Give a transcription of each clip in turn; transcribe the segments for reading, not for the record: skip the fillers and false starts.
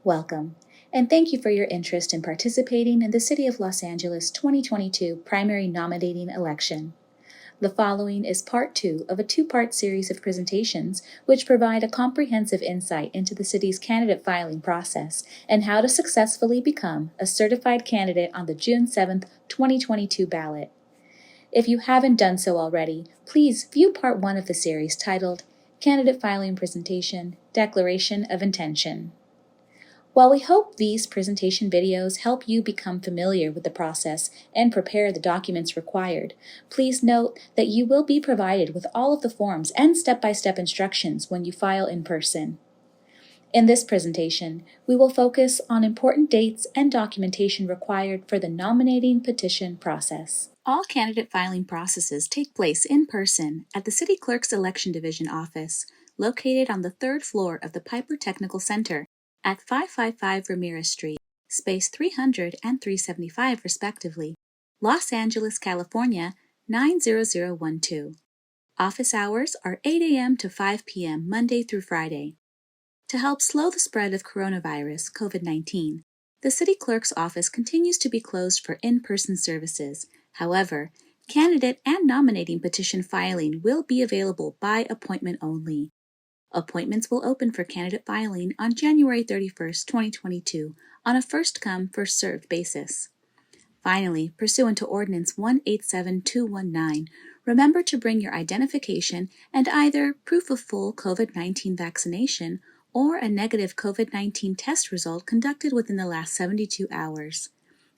Welcome, and thank you for your interest in participating in the City of Los Angeles 2022 primary nominating election. The following is part 2 of a two-part series of presentations which provide a comprehensive insight into the city's candidate filing process and how to successfully become a certified candidate on the June 7th, 2022 ballot. If you haven't done so already, please view part 1 of the series titled Candidate Filing Presentation, Declaration of Intention. While we hope these presentation videos help you become familiar with the process and prepare the documents required, please note that you will be provided with all of the forms and step-by-step instructions when you file in person. In this presentation, we will focus on important dates and documentation required for the nominating petition process. All candidate filing processes take place in person at the City Clerk's Election Division office, located on the 3rd floor of the Piper Technical Center at 555 Ramirez Street, space 300 and 375 respectively, Los Angeles, California 90012. Office hours are 8 a.m. to 5 p.m. Monday through Friday. To help slow the spread of coronavirus, COVID-19, the City Clerk's office continues to be closed for in-person services. However, candidate and nominating petition filing will be available by appointment only. Appointments will open for candidate filing on January 31st, 2022 on a first-come, first-served basis. Finally, pursuant to Ordinance 187219, remember to bring your identification and either proof of full COVID-19 vaccination or a negative COVID-19 test result conducted within the last 72 hours.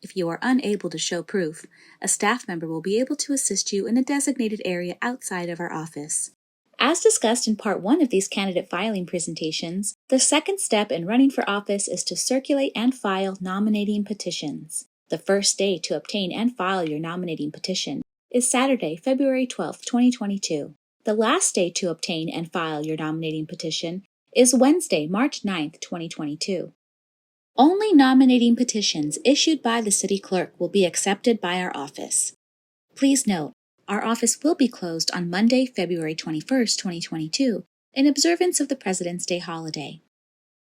If you are unable to show proof, a staff member will be able to assist you in a designated area outside of our office. As discussed in part 1 of these candidate filing presentations, the second step in running for office is to circulate and file nominating petitions. The first day to obtain and file your nominating petition is Saturday, February 12, 2022. The last day to obtain and file your nominating petition is Wednesday, March 9, 2022. Only nominating petitions issued by the City Clerk will be accepted by our office. Please note, our office will be closed on Monday, February 21st, 2022, in observance of the President's Day holiday.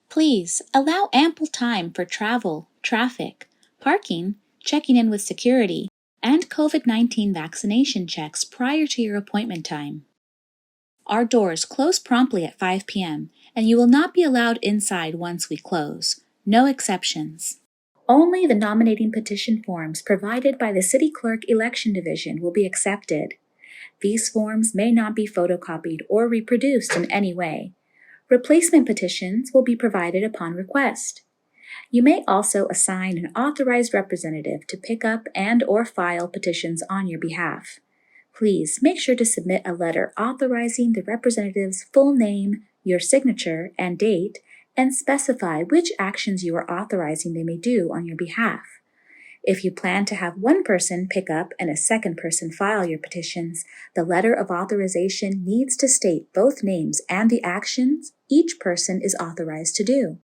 Please allow ample time for travel, traffic, parking, checking in with security, and COVID-19 vaccination checks prior to your appointment time. Our doors close promptly at 5 p.m., and you will not be allowed inside once we close. No exceptions. Only the nominating petition forms provided by the City Clerk Election Division will be accepted. These forms may not be photocopied or reproduced in any way. Replacement petitions will be provided upon request. You may also assign an authorized representative to pick up and/or file petitions on your behalf. Please make sure to submit a letter authorizing the representative's full name, your signature, and date, and specify which actions you are authorizing they may do on your behalf. If you plan to have one person pick up and a second person file your petitions, the letter of authorization needs to state both names and the actions each person is authorized to do.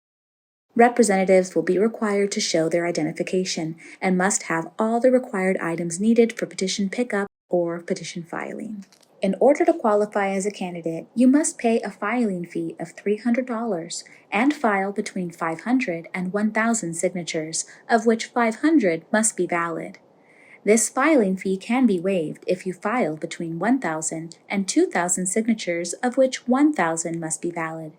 Representatives will be required to show their identification and must have all the required items needed for petition pickup or petition filing. In order to qualify as a candidate, you must pay a filing fee of $300 and file between 500 and 1,000 signatures, of which 500 must be valid. This filing fee can be waived if you file between 1,000 and 2,000 signatures, of which 1,000 must be valid.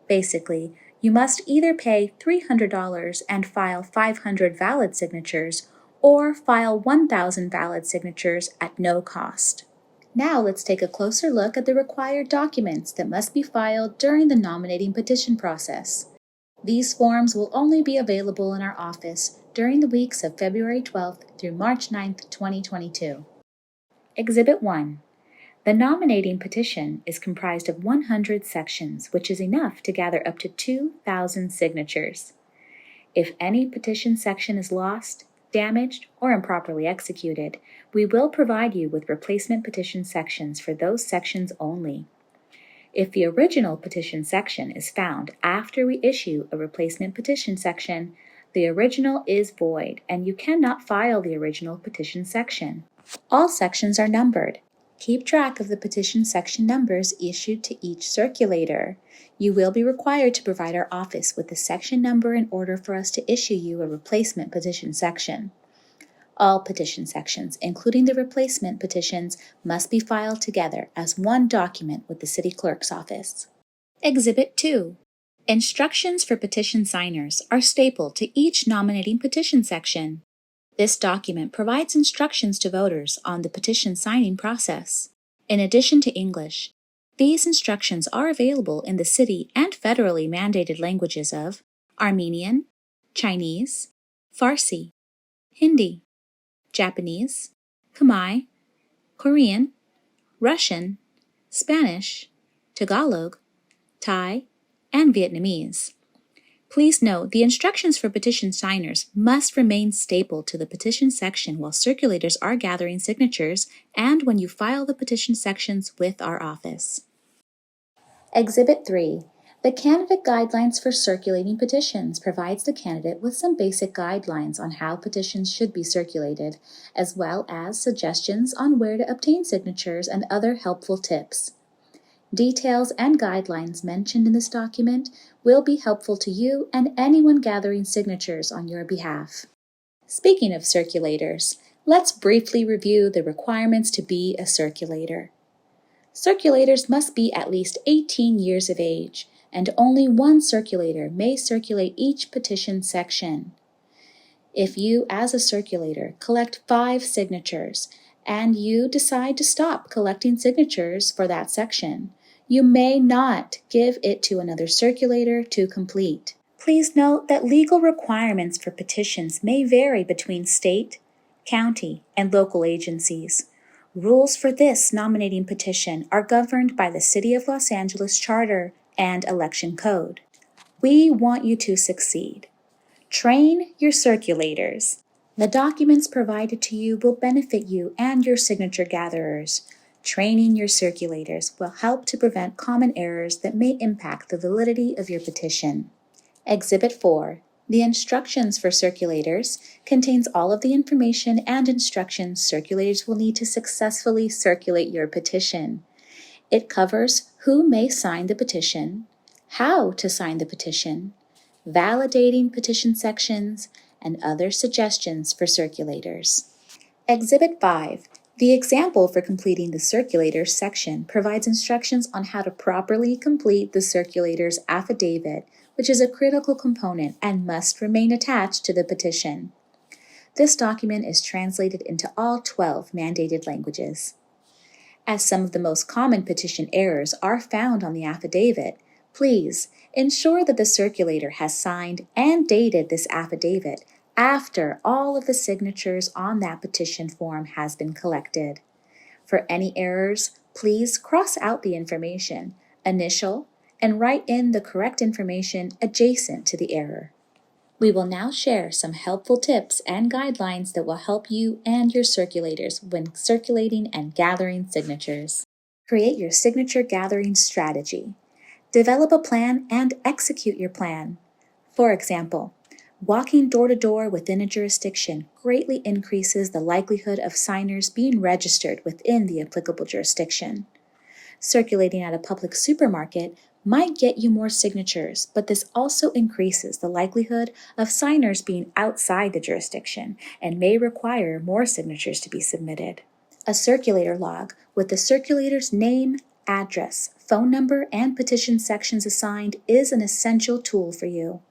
Basically, you must either pay $300 and file 500 valid signatures, or file 1,000 valid signatures at no cost. Now let's take a closer look at the required documents that must be filed during the nominating petition process. These forms will only be available in our office during the weeks of February 12th through March 9th, 2022. Exhibit 1. The nominating petition is comprised of 100 sections, which is enough to gather up to 2,000 signatures. If any petition section is lost, damaged, or improperly executed, we will provide you with replacement petition sections for those sections only. If the original petition section is found after we issue a replacement petition section, the original is void and you cannot file the original petition section. All sections are numbered. Keep track of the petition section numbers issued to each circulator. You will be required to provide our office with the section number in order for us to issue you a replacement petition section. All petition sections, including the replacement petitions, must be filed together as one document with the City Clerk's office. Exhibit 2. Instructions for petition signers are stapled to each nominating petition section. This document provides instructions to voters on the petition signing process. In addition to English, these instructions are available in the city and federally mandated languages of Armenian, Chinese, Farsi, Hindi, Japanese, Khmer, Korean, Russian, Spanish, Tagalog, Thai, and Vietnamese. Please note the instructions for petition signers must remain stapled to the petition section while circulators are gathering signatures and when you file the petition sections with our office. Exhibit 3. The Candidate Guidelines for Circulating Petitions provides the candidate with some basic guidelines on how petitions should be circulated, as well as suggestions on where to obtain signatures and other helpful tips. Details and guidelines mentioned in this document will be helpful to you and anyone gathering signatures on your behalf. Speaking of circulators, let's briefly review the requirements to be a circulator. Circulators must be at least 18 years of age, and only one circulator may circulate each petition section. If you, as a circulator, collect 5 signatures and you decide to stop collecting signatures for that section, you may not give it to another circulator to complete. Please note that legal requirements for petitions may vary between state, county, and local agencies. Rules for this nominating petition are governed by the City of Los Angeles Charter and Election Code. We want you to succeed. Train your circulators. The documents provided to you will benefit you and your signature gatherers. Training your circulators will help to prevent common errors that may impact the validity of your petition. Exhibit 4. The instructions for circulators contains all of the information and instructions circulators will need to successfully circulate your petition. It covers who may sign the petition, how to sign the petition, validating petition sections, and other suggestions for circulators. Exhibit 5. The example for completing the circulator section provides instructions on how to properly complete the circulator's affidavit, which is a critical component and must remain attached to the petition. This document is translated into all 12 mandated languages. As some of the most common petition errors are found on the affidavit, please ensure that the circulator has signed and dated this affidavit after all of the signatures on that petition form has been collected. For any errors, please cross out the information, initial, and write in the correct information adjacent to the error. We will now share some helpful tips and guidelines that will help you and your circulators when circulating and gathering signatures. Create your signature gathering strategy. Develop a plan and execute your plan. For example, walking door to door within a jurisdiction greatly increases the likelihood of signers being registered within the applicable jurisdiction. Circulating at a public supermarket might get you more signatures, but this also increases the likelihood of signers being outside the jurisdiction and may require more signatures to be submitted. A circulator log with the circulator's name, address, phone number, and petition sections assigned is an essential tool for you.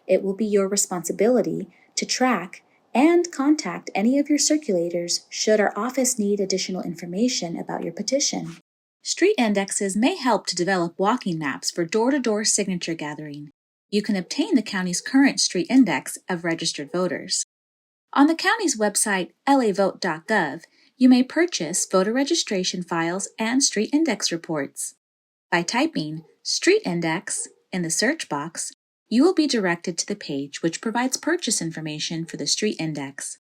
It will be your responsibility to track and contact any of your circulators should our office need additional information about your petition. Street indexes may help to develop walking maps for door-to-door signature gathering. You can obtain the county's current street index of registered voters. On the county's website, lavote.gov, you may purchase voter registration files and street index reports. By typing Street Index in the search box, you will be directed to the page which provides purchase information for the street index.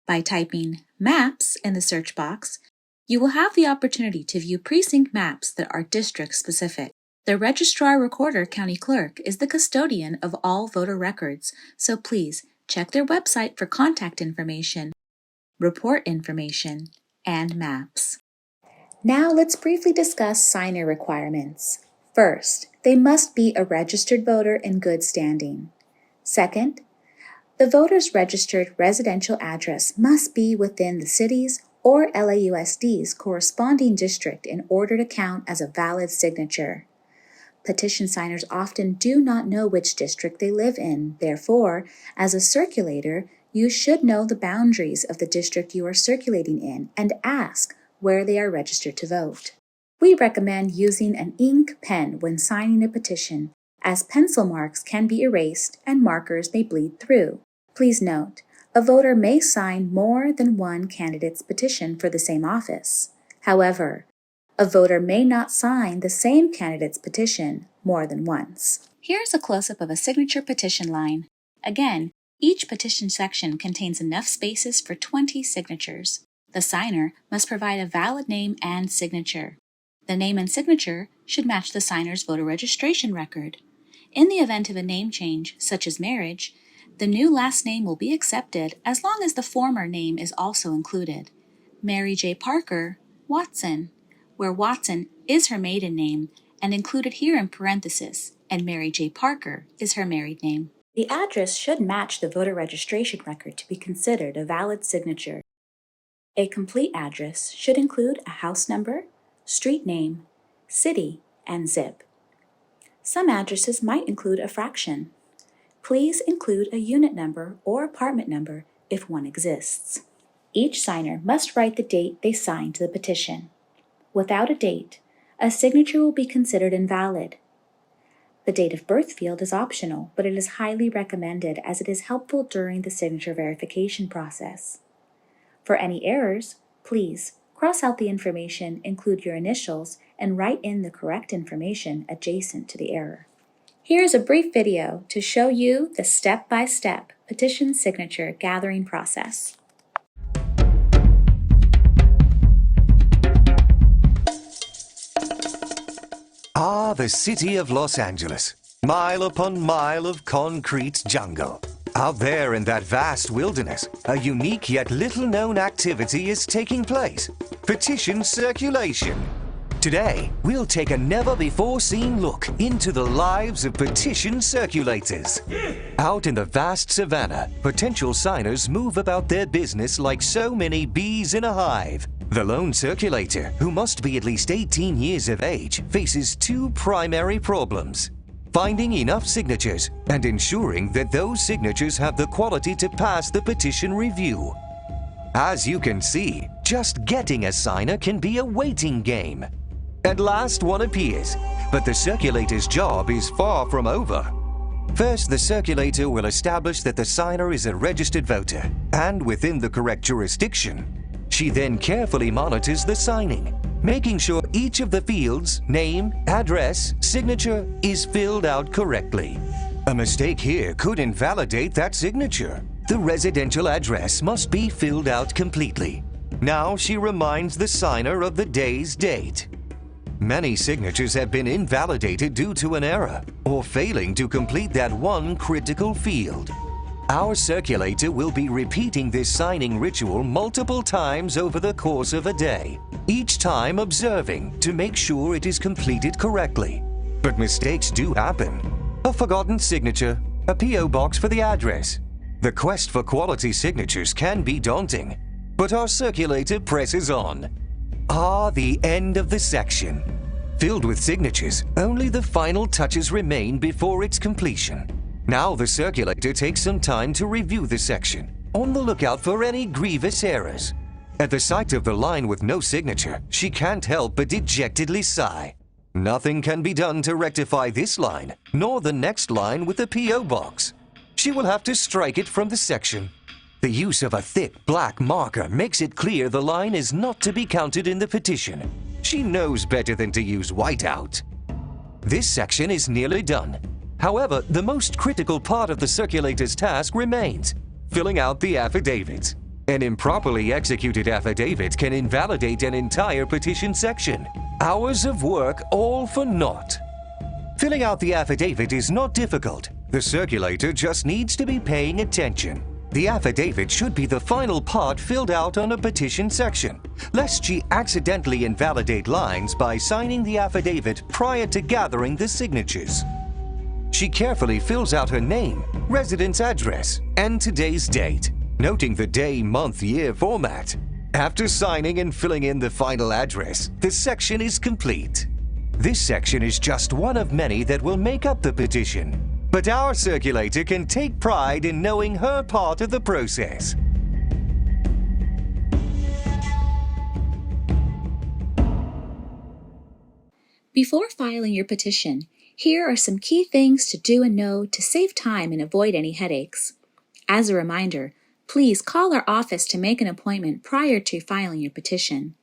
By typing Maps in the search box, you will have the opportunity to view precinct maps that are district-specific. The Registrar Recorder County Clerk is the custodian of all voter records, so please check their website for contact information, report information, and maps. Now let's briefly discuss signer requirements. First, they must be a registered voter in good standing. Second, the voter's registered residential address must be within the city's or LAUSD's corresponding district in order to count as a valid signature. Petition signers often do not know which district they live in. Therefore, as a circulator, you should know the boundaries of the district you are circulating in and ask where they are registered to vote. We recommend using an ink pen when signing a petition, as pencil marks can be erased and markers may bleed through. Please note, a voter may sign more than one candidate's petition for the same office. However, a voter may not sign the same candidate's petition more than once. Here's a close-up of a signature petition line. Again, each petition section contains enough spaces for 20 signatures. The signer must provide a valid name and signature. The name and signature should match the signer's voter registration record. In the event of a name change, such as marriage, the new last name will be accepted as long as the former name is also included. Mary J. Parker, Watson, where Watson is her maiden name and included here in parentheses, and Mary J. Parker is her married name. The address should match the voter registration record to be considered a valid signature. A complete address should include a house number, street name, city, and zip. Some addresses might include a fraction. Please include a unit number or apartment number if one exists. Each signer must write the date they signed the petition. Without a date, a signature will be considered invalid. The date of birth field is optional, but it is highly recommended as it is helpful during the signature verification process. For any errors, please cross out the information, include your initials, and write in the correct information adjacent to the error. Here's a brief video to show you the step-by-step petition signature gathering process. Ah, the city of Los Angeles. Mile upon mile of concrete jungle. Out there in that vast wilderness, a unique yet little-known activity is taking place. Petition circulation. Today, we'll take a never-before-seen look into the lives of petition circulators. Out in the vast savannah, potential signers move about their business like so many bees in a hive. The lone circulator, who must be at least 18 years of age, faces two primary problems: finding enough signatures and ensuring that those signatures have the quality to pass the petition review. As you can see, just getting a signer can be a waiting game. At last one appears, but the circulator's job is far from over. First, the circulator will establish that the signer is a registered voter and within the correct jurisdiction. She then carefully monitors the signing, making sure each of the fields, name, address, signature, is filled out correctly. A mistake here could invalidate that signature. The residential address must be filled out completely. Now she reminds the signer of the day's date. Many signatures have been invalidated due to an error or failing to complete that one critical field. Our circulator will be repeating this signing ritual multiple times over the course of a day, each time observing to make sure it is completed correctly. But mistakes do happen. A forgotten signature, a P.O. box for the address. The quest for quality signatures can be daunting, but our circulator presses on. The end of the section. Filled with signatures, only the final touches remain before its completion. Now the circulator takes some time to review the section, on the lookout for any grievous errors. At the sight of the line with no signature, she can't help but dejectedly sigh. Nothing can be done to rectify this line, nor the next line with the P.O. box. She will have to strike it from the section. The use of a thick black marker makes it clear the line is not to be counted in the petition. She knows better than to use whiteout. This section is nearly done. However, the most critical part of the circulator's task remains: filling out the affidavit. An improperly executed affidavit can invalidate an entire petition section. Hours of work all for naught. Filling out the affidavit is not difficult. The circulator just needs to be paying attention. The affidavit should be the final part filled out on a petition section, lest she accidentally invalidate lines by signing the affidavit prior to gathering the signatures. She carefully fills out her name, residence address, and today's date, noting the day, month, year format. After signing and filling in the final address, the section is complete. This section is just one of many that will make up the petition. But our circulator can take pride in knowing her part of the process. Before filing your petition, here are some key things to do and know to save time and avoid any headaches. As a reminder, please call our office to make an appointment prior to filing your petition.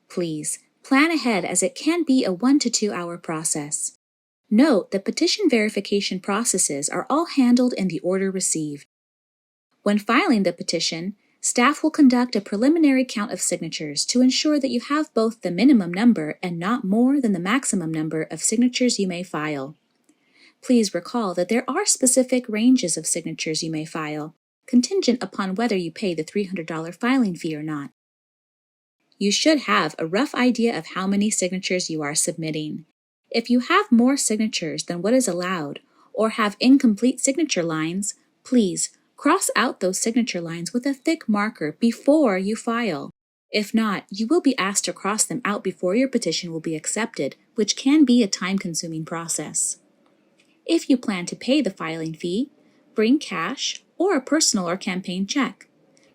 Please plan ahead, as it can be a 1 to 2 hour process. Note that petition verification processes are all handled in the order received. When filing the petition, staff will conduct a preliminary count of signatures to ensure that you have both the minimum number and not more than the maximum number of signatures you may file. Please recall that there are specific ranges of signatures you may file, contingent upon whether you pay the $300 filing fee or not. You should have a rough idea of how many signatures you are submitting. If you have more signatures than what is allowed, or have incomplete signature lines, please cross out those signature lines with a thick marker before you file. If not, you will be asked to cross them out before your petition will be accepted, which can be a time-consuming process. If you plan to pay the filing fee, bring cash or a personal or campaign check.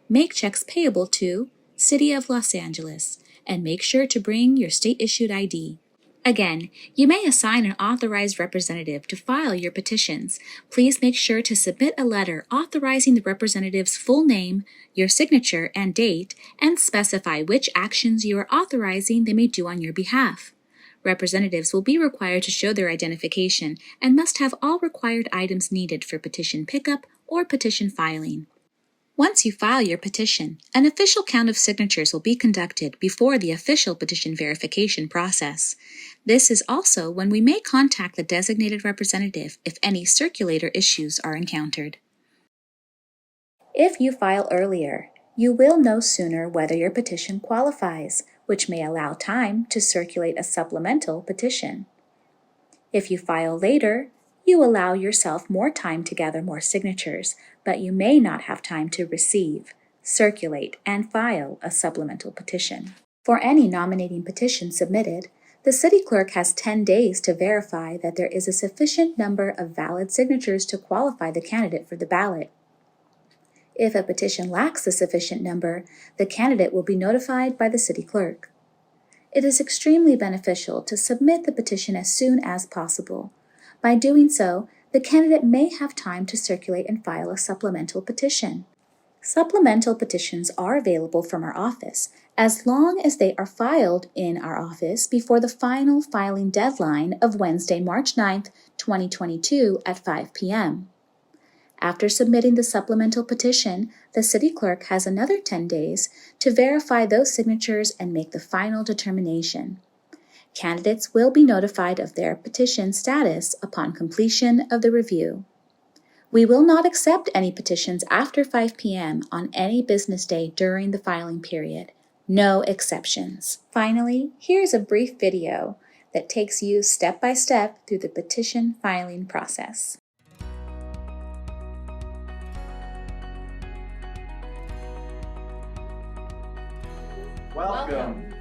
Make checks payable to City of Los Angeles, and make sure to bring your state-issued ID. Again, you may assign an authorized representative to file your petitions. Please make sure to submit a letter authorizing the representative's full name, your signature and date, and specify which actions you are authorizing they may do on your behalf. Representatives will be required to show their identification and must have all required items needed for petition pickup or petition filing. Once you file your petition, an official count of signatures will be conducted before the official petition verification process. This is also when we may contact the designated representative if any circulator issues are encountered. If you file earlier, you will know sooner whether your petition qualifies, which may allow time to circulate a supplemental petition. If you file later, you allow yourself more time to gather more signatures, but you may not have time to receive, circulate, and file a supplemental petition. For any nominating petition submitted, the city clerk has 10 days to verify that there is a sufficient number of valid signatures to qualify the candidate for the ballot. If a petition lacks a sufficient number, the candidate will be notified by the city clerk. It is extremely beneficial to submit the petition as soon as possible. By doing so, the candidate may have time to circulate and file a supplemental petition. Supplemental petitions are available from our office as long as they are filed in our office before the final filing deadline of Wednesday, March 9th, 2022 at 5 p.m. After submitting the supplemental petition, the city clerk has another 10 days to verify those signatures and make the final determination. Candidates will be notified of their petition status upon completion of the review. We will not accept any petitions after 5 p.m. on any business day during the filing period. No exceptions. Finally, here's a brief video that takes you step by step through the petition filing process. Welcome.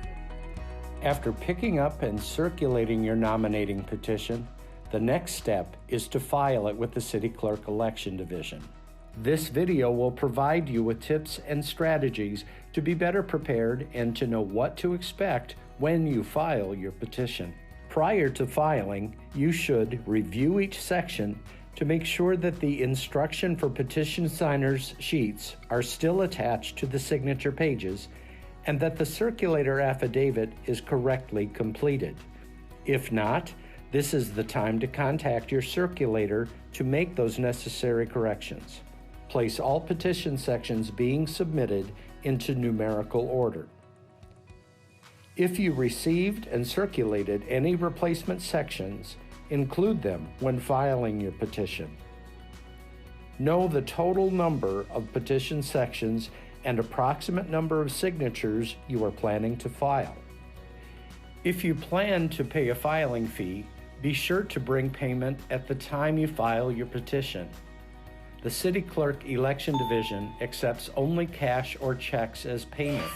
After picking up and circulating your nominating petition, the next step is to file it with the City Clerk Election Division. This video will provide you with tips and strategies to be better prepared and to know what to expect when you file your petition. Prior to filing, you should review each section to make sure that the instruction for Petition Signers sheets are still attached to the signature pages and that the circulator affidavit is correctly completed. If not, this is the time to contact your circulator to make those necessary corrections. Place all petition sections being submitted into numerical order. If you received and circulated any replacement sections, include them when filing your petition. Know the total number of petition sections and approximate number of signatures you are planning to file. If you plan to pay a filing fee, be sure to bring payment at the time you file your petition. The City Clerk Election Division accepts only cash or checks as payment.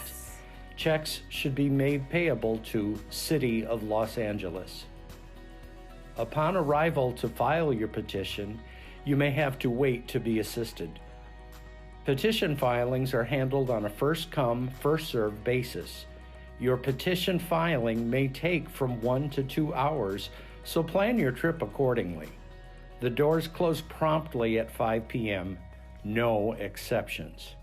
Checks should be made payable to City of Los Angeles. Upon arrival to file your petition, you may have to wait to be assisted. Petition filings are handled on a first-come, first-served basis. Your petition filing may take from 1 to 2 hours, so plan your trip accordingly. The doors close promptly at 5 p.m., no exceptions.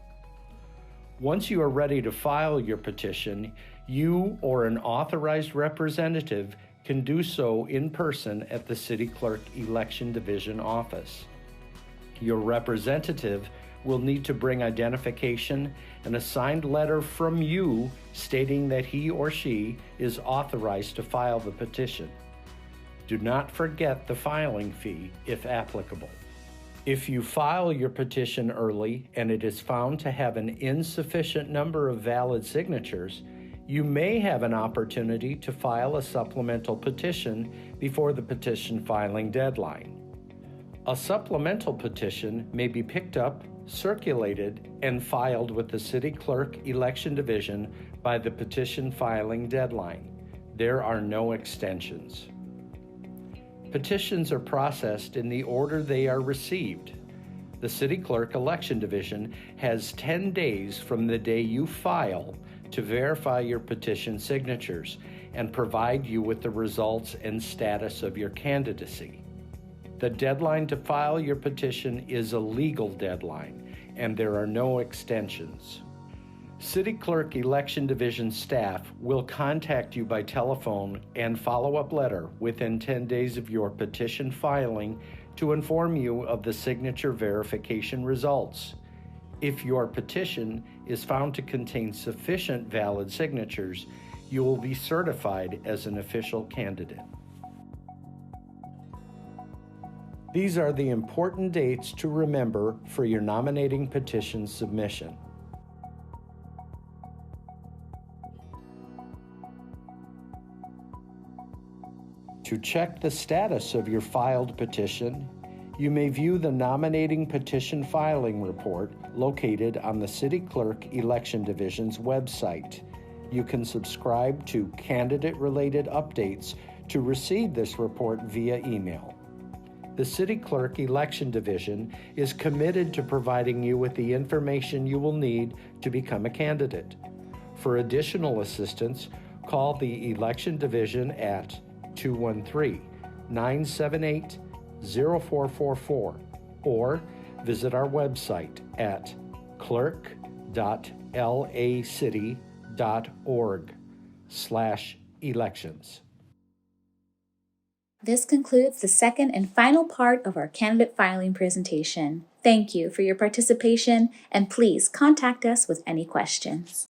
Once you are ready to file your petition, you or an authorized representative can do so in person at the City Clerk Election Division office. Your representative will need to bring identification and a signed letter from you stating that he or she is authorized to file the petition. Do not forget the filing fee if applicable. If you file your petition early and it is found to have an insufficient number of valid signatures, you may have an opportunity to file a supplemental petition before the petition filing deadline. A supplemental petition may be picked up, circulated, and filed with the City Clerk Election Division by the petition filing deadline. There are no extensions. Petitions are processed in the order they are received. The City Clerk Election Division has 10 days from the day you file to verify your petition signatures and provide you with the results and status of your candidacy. The deadline to file your petition is a legal deadline, and there are no extensions. City Clerk Election Division staff will contact you by telephone and follow-up letter within 10 days of your petition filing to inform you of the signature verification results. If your petition is found to contain sufficient valid signatures, you will be certified as an official candidate. These are the important dates to remember for your nominating petition submission. To check the status of your filed petition, you may view the Nominating Petition Filing Report located on the City Clerk Election Division's website. You can subscribe to candidate-related updates to receive this report via email. The City Clerk Election Division is committed to providing you with the information you will need to become a candidate. For additional assistance, call the Election Division at 213-978-0444 or visit our website at clerk.lacity.org/elections. This concludes the second and final part of our candidate filing presentation. Thank you for your participation, and please contact us with any questions.